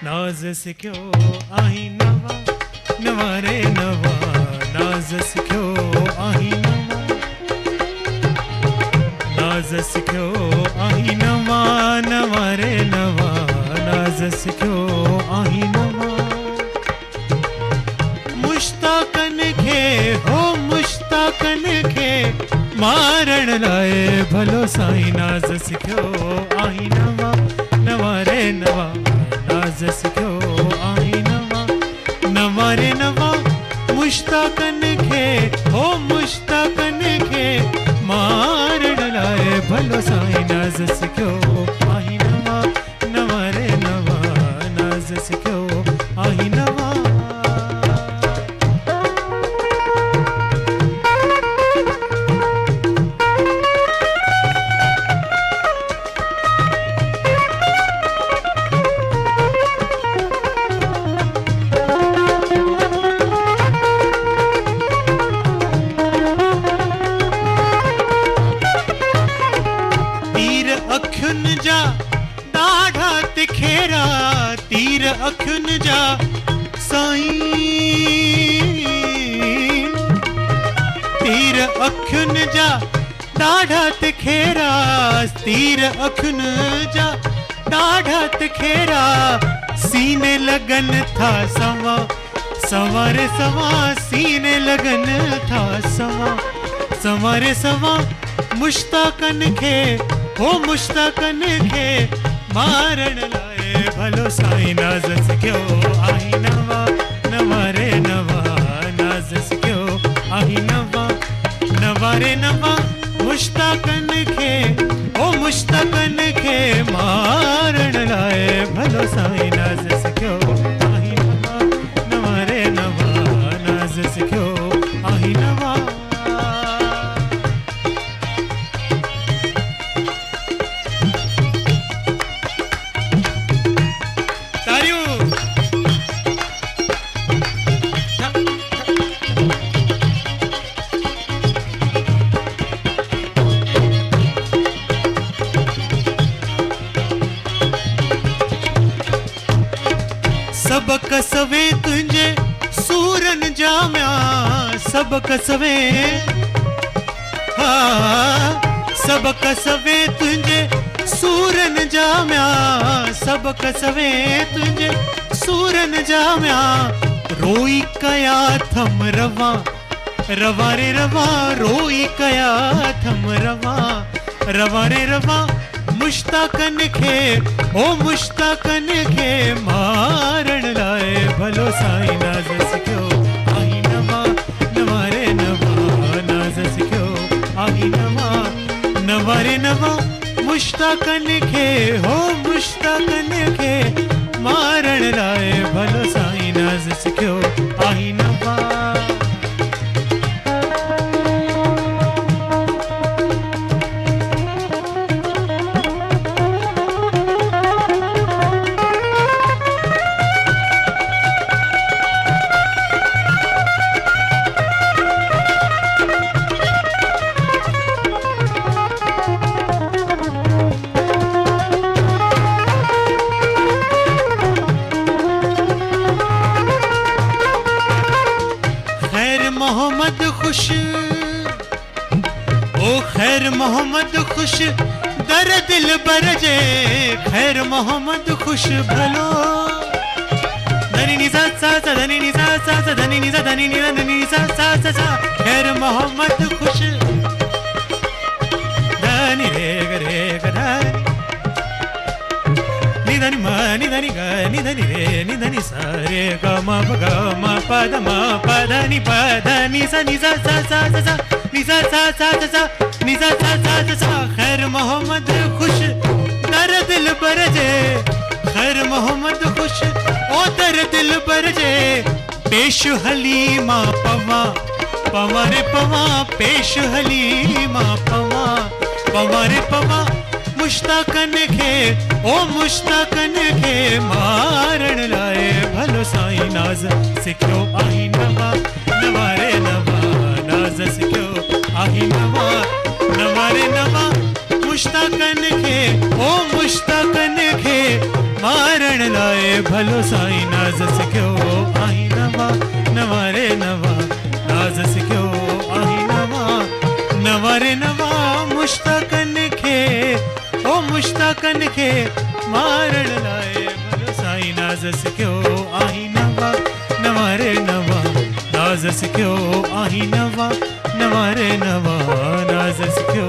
नाज़ सिखियो आहीं नवा नवा रे नवा, नाज़ सिखियो आहीं नवा, नाज़ सिखियो आहीं नवा नवा रे नवा, नाज़ सिखियो आहीं नवा। मुश्ताकन खे हो मुश्ताकन खे मारण लाए भलो साईं, नाज़ सिखियो आहीं नवा नवा रे नवा, नाज़ सिखियो आहीं नवा नवा रे नवा। मुश्ताकन खे हो मुश्ताकन खे मारण लाए भलो साईं, नाज़ सिखियो आहीं नवा नवा रे नवा, नाज़ सिखियो आहीं नवा। अखियुन जा ॾाढा तिखेरा, तीर अखियुन जा साईं, तीर अखियुन जा ॾाढा तिखेरा, तीर अखियुन जा ॾाढा तिखेरा, सीने लगन था सवा सवारे सवा, सीने लगन था सवा सवारे सवा। मुश्ताकन खे हो मुश्ताकन खे मारण लाए भलो साईं, नाज़ सिखियो आहीं नवा नवा रे नवा, नाज़ सिखियो आहीं नवा नवा रे नवा। मुश्ताकन खे हो मुश्ताकन खे मारण लाए भलो साईं, नाज़ सिखियो आहीं नवा नवा रे नवा, नाज़ सिखियो आहीं नवा। सबक सवे तुंहिंजे सूरन जामिया, सबक सवे हा, सबक सवे तुंहिंजे सूरन जामिया, सबक सवे तुंहिंजे सूरन जामिया। रोई कया थम रवा रवा रे रवा, रोई कया थम रवा रवा रे रवा। मुश्ताकन खे ओ मुश्ताकन खे मारण लाए भलो साईं, नाज़ सिखियो आहीं नवा नवा रे नवा, नाज़ सिखियो आहीं नवा नवा रे नवा। मुश्ताकन खे हो मुश्ताकन खे मारण लाए भलो साईं, नाज़ सिखियो आहीं नवा। मोहम्मद खुश ओ खैर मोहम्मद खुश दर दिल बरजे, खैर मोहम्मद खुश भलो। धनी निसा सा सा धनी निसा सा सा धनी निसा धनी निसा धनी निसा सा सा सा, खैर मोहम्मद खुश धनी रे ग धनी मा नि धनी ग नि धनी रे नि धनी सा रे ग म प ग म प ध म प ध नि प ध नि सा सा सा सा सा नि सा सा सा सा नि सा सा सा सा। खैर मोहम्मद खुश दर दिल बरजे, खैर मोहम्मद खुश ओ दर दिल बरजे। पेश हलीमा पवा पवा रे पवा, पेश हलीमा पवा पवा रे पवा। मुश्ताकन खे ओ मुश्ताकन खे मारण लाए भलो साईं, नाज़ सिखियो आहीं नवा नवा रे नवा, नाज़ सिखियो आहीं नवा नवा रे नवा। मुश्ताकन खे ओ मुश्ताकन खे मारण लाए भलो साईं नाज़ सिखियो आही नवा नवा रे नवा नाज़ सिखियो आही नवा नवा रे नवा मुश्ताकन खे ओ मुश्ताकन खे मारण लाए भलो साईं नाज़ सिखियो आही नवा नवा रे नवा नाज़ सिखियो आही नवा नवा रे नवा नाज़ सिखियो